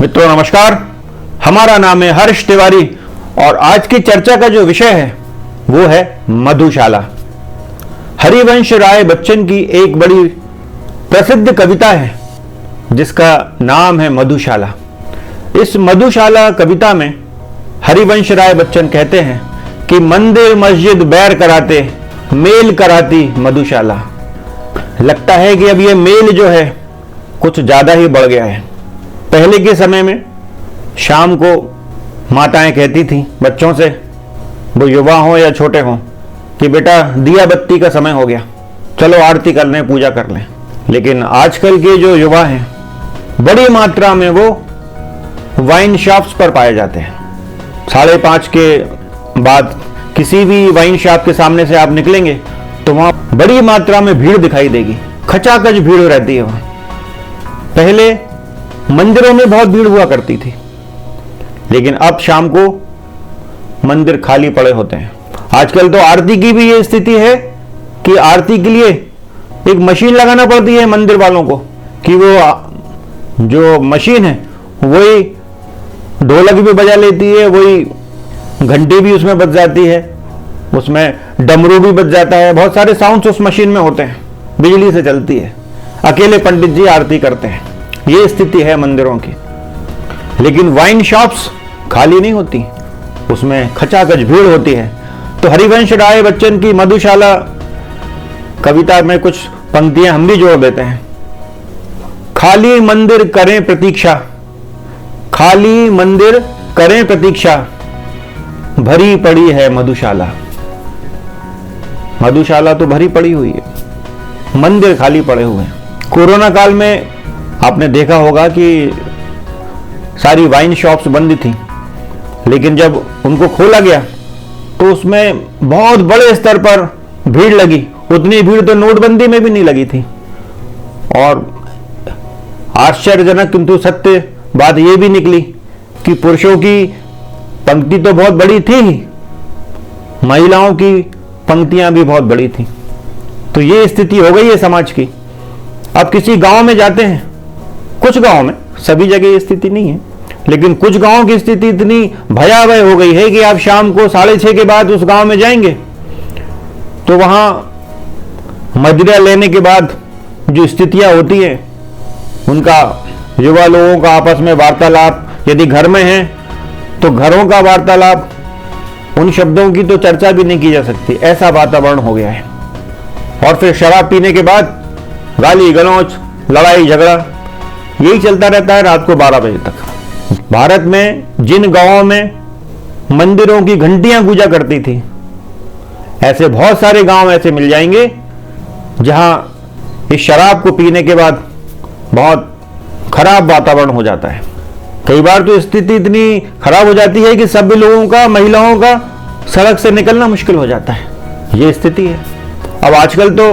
मित्रों नमस्कार, हमारा नाम है हर्ष तिवारी और आज की चर्चा का जो विषय है वो है मधुशाला। हरिवंश राय बच्चन की एक बड़ी प्रसिद्ध कविता है जिसका नाम है मधुशाला। इस मधुशाला कविता में हरिवंश राय बच्चन कहते हैं कि मंदिर मस्जिद बैर कराते, मेल कराती मधुशाला। लगता है कि अब ये मेल जो है कुछ ज्यादा ही बढ़ गया है। पहले के समय में शाम को माताएं कहती थीं बच्चों से, वो युवा हों या छोटे हों, कि बेटा दिया बत्ती का समय हो गया, चलो आरती कर लें, पूजा कर लें। लेकिन आजकल के जो युवा हैं बड़ी मात्रा में वो वाइन शॉप्स पर पाए जाते हैं। 5:30 के बाद किसी भी वाइन शॉप के सामने से आप निकलेंगे तो वहां बड़ी मात्रा में भीड़ दिखाई देगी, खचाखच भीड़ रहती है वहां। पहले मंदिरों में बहुत भीड़ हुआ करती थी, लेकिन अब शाम को मंदिर खाली पड़े होते हैं। आजकल तो आरती की भी ये स्थिति है कि आरती के लिए एक मशीन लगाना पड़ती है मंदिर वालों को, कि वो जो मशीन है वही ढोलक भी बजा लेती है, वही घंटी भी उसमें बज जाती है, उसमें डमरू भी बज जाता है, बहुत सारे साउंड्स उस मशीन में होते हैं, बिजली से चलती है। अकेले पंडित जी आरती करते हैं। ये स्थिति है मंदिरों की। लेकिन वाइन शॉप्स खाली नहीं होती, उसमें खचाखच भीड़ होती है। तो हरिवंश राय बच्चन की मधुशाला कविता में कुछ पंक्तियां हम भी जोड़ देते हैं। खाली मंदिर करें प्रतीक्षा, खाली मंदिर करें प्रतीक्षा, भरी पड़ी है मधुशाला। मधुशाला तो भरी पड़ी हुई है, मंदिर खाली पड़े हुए हैं। कोरोना काल में आपने देखा होगा कि सारी वाइन शॉप्स बंद थी, लेकिन जब उनको खोला गया तो उसमें बहुत बड़े स्तर पर भीड़ लगी। उतनी भीड़ तो नोटबंदी में भी नहीं लगी थी। और आश्चर्यजनक किंतु सत्य बात यह भी निकली कि पुरुषों की पंक्ति तो बहुत बड़ी थी, महिलाओं की पंक्तियां भी बहुत बड़ी थी। तो ये स्थिति हो गई है समाज की। अब किसी गांव में जाते हैं, कुछ गांव में, सभी जगह ये स्थिति नहीं है, लेकिन कुछ गांव की स्थिति इतनी भयावह हो गई है कि आप शाम को 6:30 के बाद उस गांव में जाएंगे तो वहां मदिरा लेने के बाद जो स्थितियां होती हैं, उनका युवा लोगों का आपस में वार्तालाप, यदि घर में है तो घरों का वार्तालाप, उन शब्दों की तो चर्चा भी नहीं की जा सकती, ऐसा वातावरण हो गया है। और फिर शराब पीने के बाद गाली गलौज, लड़ाई झगड़ा, यही चलता रहता है रात को 12 बजे तक। भारत में जिन गांवों में मंदिरों की घंटियां गूंजा करती थी, ऐसे बहुत सारे गांव ऐसे मिल जाएंगे जहां इस शराब को पीने के बाद बहुत खराब वातावरण हो जाता है। कई बार तो स्थिति इतनी खराब हो जाती है कि सभी लोगों का, महिलाओं का सड़क से निकलना मुश्किल हो जाता है। ये स्थिति है। अब आजकल तो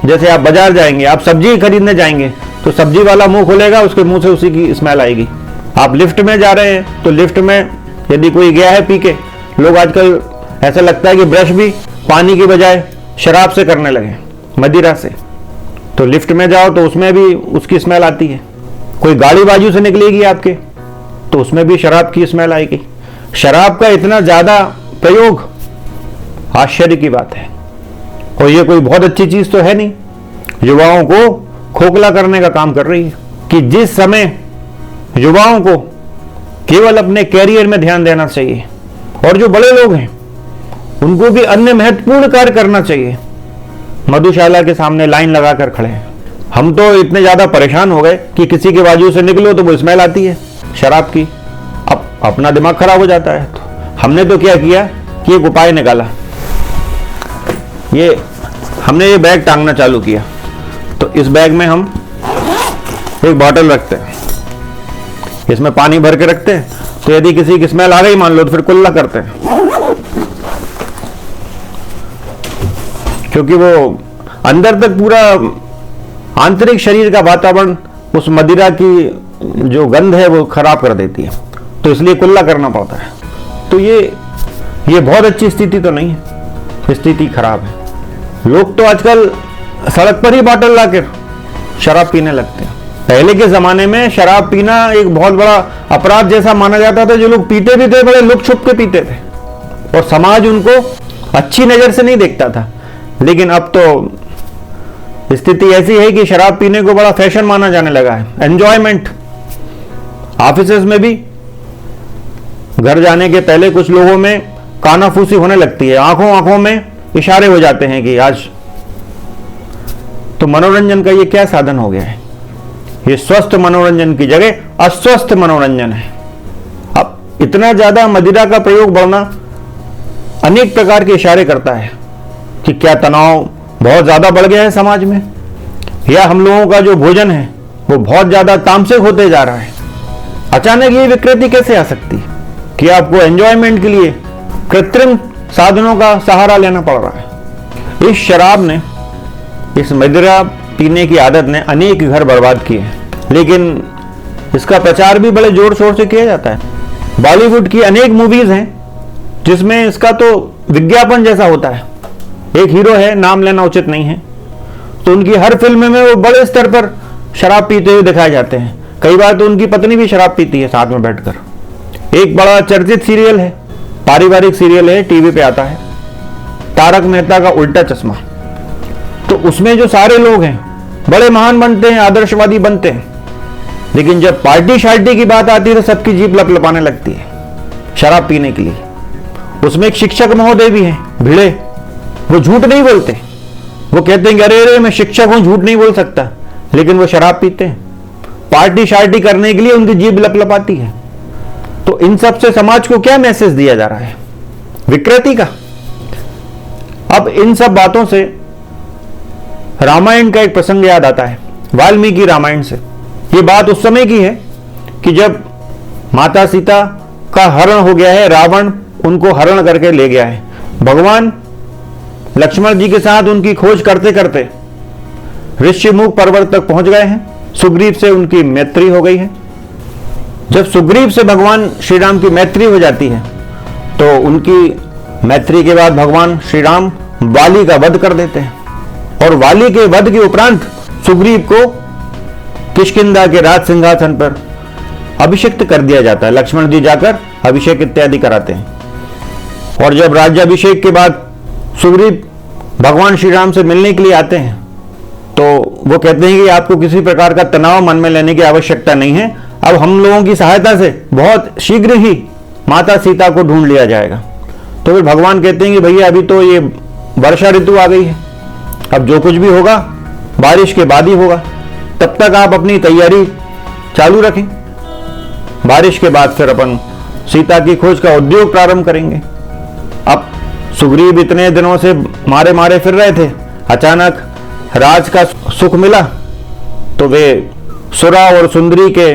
जैसे आप बाजार जाएंगे, आप सब्जी खरीदने जाएंगे तो सब्जी वाला मुंह खोलेगा, उसके मुंह से उसी की स्मेल आएगी। आप लिफ्ट में जा रहे हैं तो लिफ्ट में यदि कोई गया है पी के, लोग आजकल ऐसा लगता है कि ब्रश भी पानी के बजाय शराब से करने लगे, मदिरा से। तो लिफ्ट में जाओ तो उसमें भी उसकी स्मेल आती है। कोई गाड़ी बाजू से निकलेगी आपके तो उसमें भी शराब की स्मेल आएगी। शराब का इतना ज्यादा प्रयोग आश्चर्य की बात है। और ये कोई बहुत अच्छी चीज तो है नहीं, युवाओं को खोखला करने का काम कर रही है। कि जिस समय युवाओं को केवल अपने कैरियर में ध्यान देना चाहिए और जो बड़े लोग हैं उनको भी अन्य महत्वपूर्ण कार्य करना चाहिए, मधुशाला के सामने लाइन लगाकर खड़े हैं। हम तो इतने ज्यादा परेशान हो गए कि किसी के बाजू से निकलो तो वो स्मेल आती है शराब की। अब अपना दिमाग खराब हो जाता है। तो हमने तो क्या किया कि एक उपाय निकाला, हमने ये बैग टांगना चालू किया। तो इस बैग में हम एक बॉटल रखते हैं, इसमें पानी भर के रखते हैं। तो यदि किसी की स्मेल आ गई मान लो तो फिर कुल्ला करते हैं, क्योंकि वो अंदर तक पूरा आंतरिक शरीर का वातावरण उस मदिरा की जो गंध है वो खराब कर देती है। तो इसलिए कुल्ला करना पड़ता है। तो ये बहुत अच्छी स्थिति तो नहीं है, स्थिति खराब है। लोग तो आजकल सड़क पर ही बॉटल लाकर शराब पीने लगते हैं। पहले के जमाने में शराब पीना एक बहुत बड़ा अपराध जैसा माना जाता था। जो लोग पीते भी थे बड़े लुक छुप के पीते थे और समाज उनको अच्छी नजर से नहीं देखता था। लेकिन अब तो स्थिति ऐसी है कि शराब पीने को बड़ा फैशन माना जाने लगा है, एंजॉयमेंट। ऑफिसेज में भी घर जाने के पहले कुछ लोगों में कानाफूसी होने लगती है, आंखों आंखों में इशारे हो जाते हैं कि आज। तो मनोरंजन का ये क्या साधन हो गया है? ये स्वस्थ मनोरंजन की जगह अस्वस्थ मनोरंजन है। अब इतना ज्यादा मदिरा का प्रयोग बढ़ना अनेक प्रकार के इशारे करता है कि क्या तनाव बहुत ज्यादा बढ़ गया है समाज में, या हम लोगों का जो भोजन है वो बहुत ज्यादा तामसिक होते जा रहा है। अचानक ये विकृति कैसे आ सकती है कि आपको एंजॉयमेंट के लिए कृत्रिम साधनों का सहारा लेना पड़ रहा है। इस शराब ने, इस मदिरा पीने की आदत ने अनेक घर बर्बाद किए हैं, लेकिन इसका प्रचार भी बड़े जोर शोर से किया जाता है। बॉलीवुड की अनेक मूवीज हैं जिसमें इसका तो विज्ञापन जैसा होता है। एक हीरो है, नाम लेना उचित नहीं है, तो उनकी हर फिल्म में वो बड़े स्तर पर शराब पीते हुए दिखाए जाते हैं। कई बार तो उनकी पत्नी भी शराब पीती है साथ में बैठकर। एक बड़ा चर्चित सीरियल है, पारिवारिक सीरियल है, टीवी पे आता है, तारक मेहता का उल्टा चश्मा। तो उसमें जो सारे लोग हैं बड़े महान बनते हैं, आदर्शवादी बनते हैं, लेकिन जब पार्टी शार्टी की बात आती है तो सबकी जीभ लपलपाने लगती है शराब पीने के लिए। उसमें एक शिक्षक महोदय भी हैं, भिड़े। वो झूठ नहीं बोलते, वो कहते हैं कि अरे अरे मैं शिक्षक हूं, झूठ नहीं बोल सकता, लेकिन वो शराब पीते हैं। पार्टी शार्टी करने के लिए उनकी जीभ लपलपाती है। तो इन सब से समाज को क्या मैसेज दिया जा रहा है? विकृति का। अब इन सब बातों से रामायण का एक प्रसंग याद आता है, वाल्मीकि रामायण से। ये बात उस समय की है कि जब माता सीता का हरण हो गया है, रावण उनको हरण करके ले गया है। भगवान लक्ष्मण जी के साथ उनकी खोज करते करते ऋषिमुख पर्वत तक पहुंच गए हैं। सुग्रीव से उनकी मैत्री हो गई है। जब सुग्रीव से भगवान श्री राम की मैत्री हो जाती है तो उनकी मैत्री के बाद भगवान श्री राम वाली का वध कर देते हैं, और वाली के वध के उपरांत सुग्रीव को किष्किंधा के राज सिंहासन पर अभिषिक्त कर दिया जाता है। लक्ष्मण जी जाकर अभिषेक इत्यादि कराते हैं, और जब राज्याभिषेक के बाद सुग्रीव भगवान श्री राम से मिलने के लिए आते हैं तो वो कहते हैं कि आपको किसी प्रकार का तनाव मन में लेने की आवश्यकता नहीं है, अब हम लोगों की सहायता से बहुत शीघ्र ही माता सीता को ढूंढ लिया जाएगा। तो फिर भगवान कहते हैं कि भैया अभी तो ये वर्षा ऋतु आ गई है, अब जो कुछ भी होगा बारिश के बाद ही होगा, तब तक आप अपनी तैयारी चालू रखें। बारिश के बाद फिर अपन सीता की खोज का उद्योग प्रारंभ करेंगे। अब सुग्रीव इतने दिनों से मारे मारे फिर रहे थे, अचानक राज का सुख मिला तो वे सुरा और सुंदरी के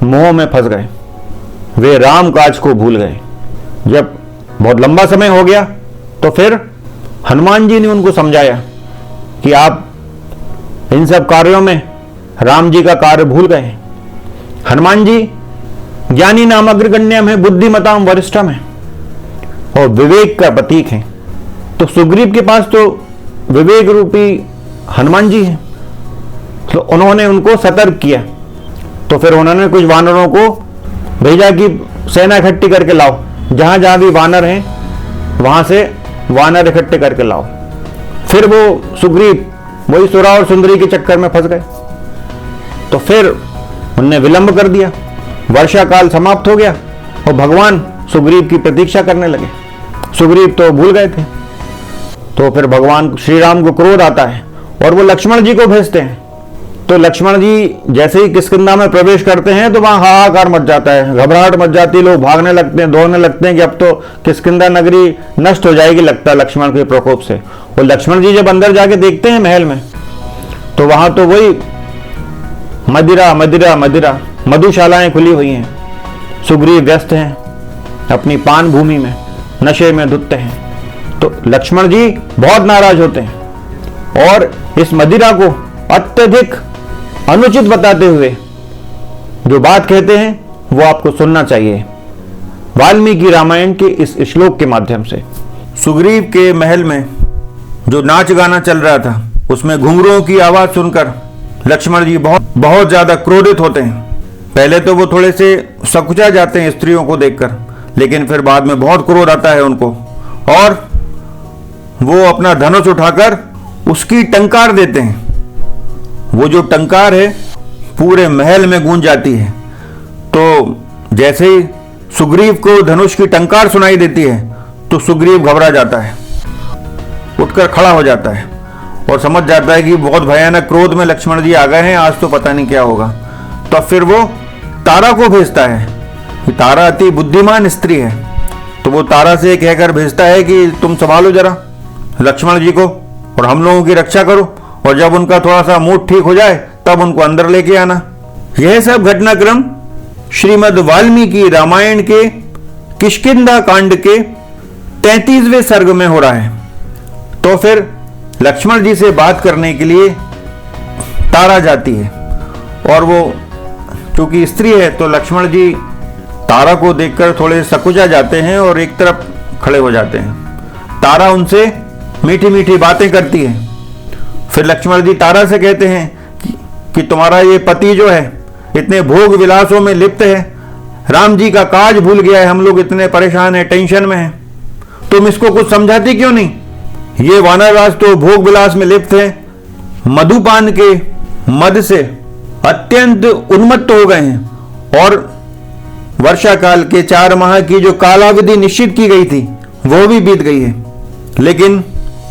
मोह में फंस गए, वे राम काज को भूल गए। जब बहुत लंबा समय हो गया तो फिर हनुमान जी ने उनको समझाया कि आप इन सब कार्यों में राम जी का कार्य भूल गए। हनुमान जी ज्ञानी नाम अग्रगण्यम है, बुद्धिमताम वरिष्ठम है और विवेक का प्रतीक है। तो सुग्रीव के पास तो विवेक रूपी हनुमान जी हैं, तो उन्होंने उनको सतर्क किया। तो फिर उन्होंने कुछ वानरों को भेजा कि सेना इकट्ठी करके लाओ, जहां जहां भी वानर हैं वहां से वानर इकट्ठे करके लाओ। फिर वो सुग्रीव वही सुरा और सुंदरी के चक्कर में फंस गए, तो फिर उनने विलंब कर दिया। वर्षा काल समाप्त हो गया और भगवान सुग्रीव की प्रतीक्षा करने लगे। सुग्रीव तो भूल गए थे, तो फिर भगवान श्री राम को क्रोध आता है और वो लक्ष्मण जी को भेजते हैं। तो लक्ष्मण जी जैसे ही किष्किंधा में प्रवेश करते हैं तो वहां हाहाकार मच जाता है, घबराहट मच जाती है, लोग भागने लगते हैं, दौड़ने लगते हैं कि अब तो किष्किंधा नगरी नष्ट हो जाएगी, लगता है लक्ष्मण के प्रकोप से। और लक्ष्मण जी जब अंदर जाके देखते हैं महल में तो वहां तो वही मदिरा मदिरा मदिरा मधुशालाएं खुली हुई हैं। सुग्रीव व्यस्त हैं अपनी पान भूमि में, नशे में धुत्ते हैं। तो लक्ष्मण जी बहुत नाराज होते हैं और इस मदिरा को अत्यधिक अनुचित बताते हुए जो बात कहते हैं वो आपको सुनना चाहिए वाल्मीकि रामायण के इस श्लोक के माध्यम से। सुग्रीव के महल में जो नाच गाना चल रहा था उसमें घुंघरुओं की आवाज सुनकर लक्ष्मण जी बहुत ज्यादा क्रोधित होते हैं। पहले तो वो थोड़े से सकुचा जाते हैं स्त्रियों को देखकर, लेकिन फिर बाद में बहुत क्रोध आता है उनको, और वो अपना धनुष उठाकर उसकी टंकार देते हैं। वो जो टंकार है पूरे महल में गूंज जाती है। तो जैसे ही सुग्रीव को धनुष की टंकार सुनाई देती है तो सुग्रीव घबरा जाता है, उठकर खड़ा हो जाता है और समझ जाता है कि बहुत भयानक क्रोध में लक्ष्मण जी आ गए हैं, आज तो पता नहीं क्या होगा। तो फिर वो तारा को भेजता है कि तारा अति बुद्धिमान स्त्री है, तो वो तारा से कहकर भेजता है कि तुम संभालो जरा लक्ष्मण जी को और हम लोगों की रक्षा करो, और जब उनका थोड़ा सा मूड ठीक हो जाए तब उनको अंदर लेके आना। यह सब घटनाक्रम श्रीमद् वाल्मीकि रामायण के किष्किंधा कांड के 33वें सर्ग में हो रहा है। तो फिर लक्ष्मण जी से बात करने के लिए तारा जाती है, और वो चूंकि स्त्री है तो लक्ष्मण जी तारा को देखकर थोड़े सकुचा जाते हैं और एक तरफ खड़े हो जाते हैं। तारा उनसे मीठी मीठी बातें करती है। फिर लक्ष्मण जी तारा से कहते हैं कि तुम्हारा ये पति जो है इतने भोग विलासों में लिप्त है, राम जी का काज भूल गया है, हम लोग इतने परेशान हैं, टेंशन में हैं, तुम इसको कुछ समझाती क्यों नहीं? ये वानरराज तो भोग विलास में लिप्त है, मधुपान के मद से अत्यंत उन्मत्त हो गए हैं, और वर्षा काल के 4 माह की जो कालावधि निश्चित की गई थी वो भी बीत गई है, लेकिन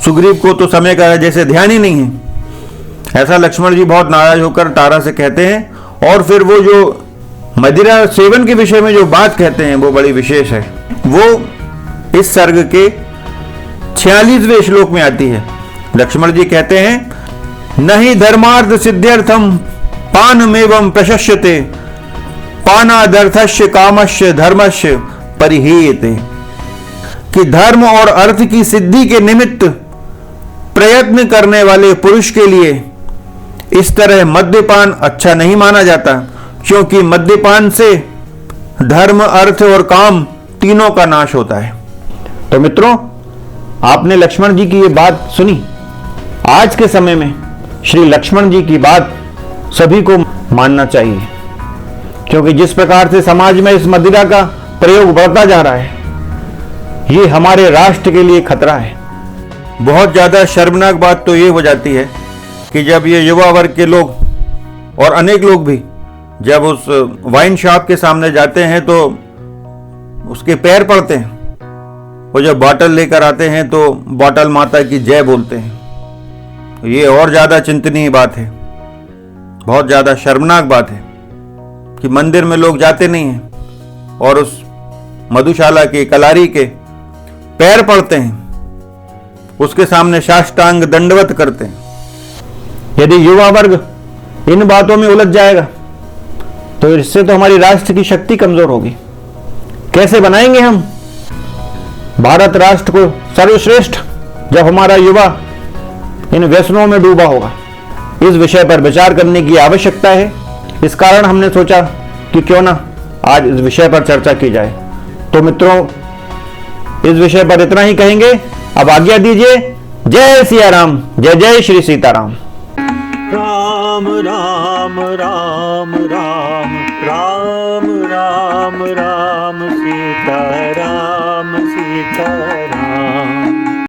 सुग्रीव को तो समय का जैसे ध्यान ही नहीं है। ऐसा लक्ष्मण जी बहुत नाराज होकर तारा से कहते हैं, और फिर वो जो मदिरा सेवन के विषय में जो बात कहते हैं वो बड़ी विशेष है। वो इस सर्ग के 46वें श्लोक में आती है। लक्ष्मण जी कहते हैं, नहीं धर्मार्थ सिद्ध्यर्थम पानमेवं प्रशस्यते, पानादर्थस्य कामस्य धर्मस्य परिहीयते, कि धर्म और अर्थ की सिद्धि के निमित्त प्रयत्न करने वाले पुरुष के लिए इस तरह मद्यपान अच्छा नहीं माना जाता, क्योंकि मद्यपान से धर्म, अर्थ और काम तीनों का नाश होता है। तो मित्रों, आपने लक्ष्मण जी की ये बात सुनी। आज के समय में श्री लक्ष्मण जी की बात सभी को मानना चाहिए, क्योंकि जिस प्रकार से समाज में इस मदिरा का प्रयोग बढ़ता जा रहा है, ये हमारे राष्ट्र के लिए खतरा है। बहुत ज्यादा शर्मनाक बात तो ये हो जाती है कि जब ये युवा वर्ग के लोग और अनेक लोग भी जब उस वाइन शॉप के सामने जाते हैं तो उसके पैर पड़ते हैं, वो जब बॉटल लेकर आते हैं तो बॉटल माता की जय बोलते हैं। ये और ज्यादा चिंतनीय बात है, बहुत ज्यादा शर्मनाक बात है कि मंदिर में लोग जाते नहीं हैं और उस मधुशाला के कलारी के पैर पड़ते हैं, उसके सामने साष्टांग दंडवत करते हैं। यदि युवा वर्ग इन बातों में उलझ जाएगा तो इससे तो हमारी राष्ट्र की शक्ति कमजोर होगी। कैसे बनाएंगे हम भारत राष्ट्र को सर्वश्रेष्ठ, जब हमारा युवा इन व्यसनों में डूबा होगा? इस विषय पर विचार करने की आवश्यकता है। इस कारण हमने सोचा कि क्यों ना आज इस विषय पर चर्चा की जाए। तो मित्रों, इस विषय पर इतना ही कहेंगे। अब आज्ञा दीजिए। जय सिया राम, जय जय श्री सीताराम। राम राम राम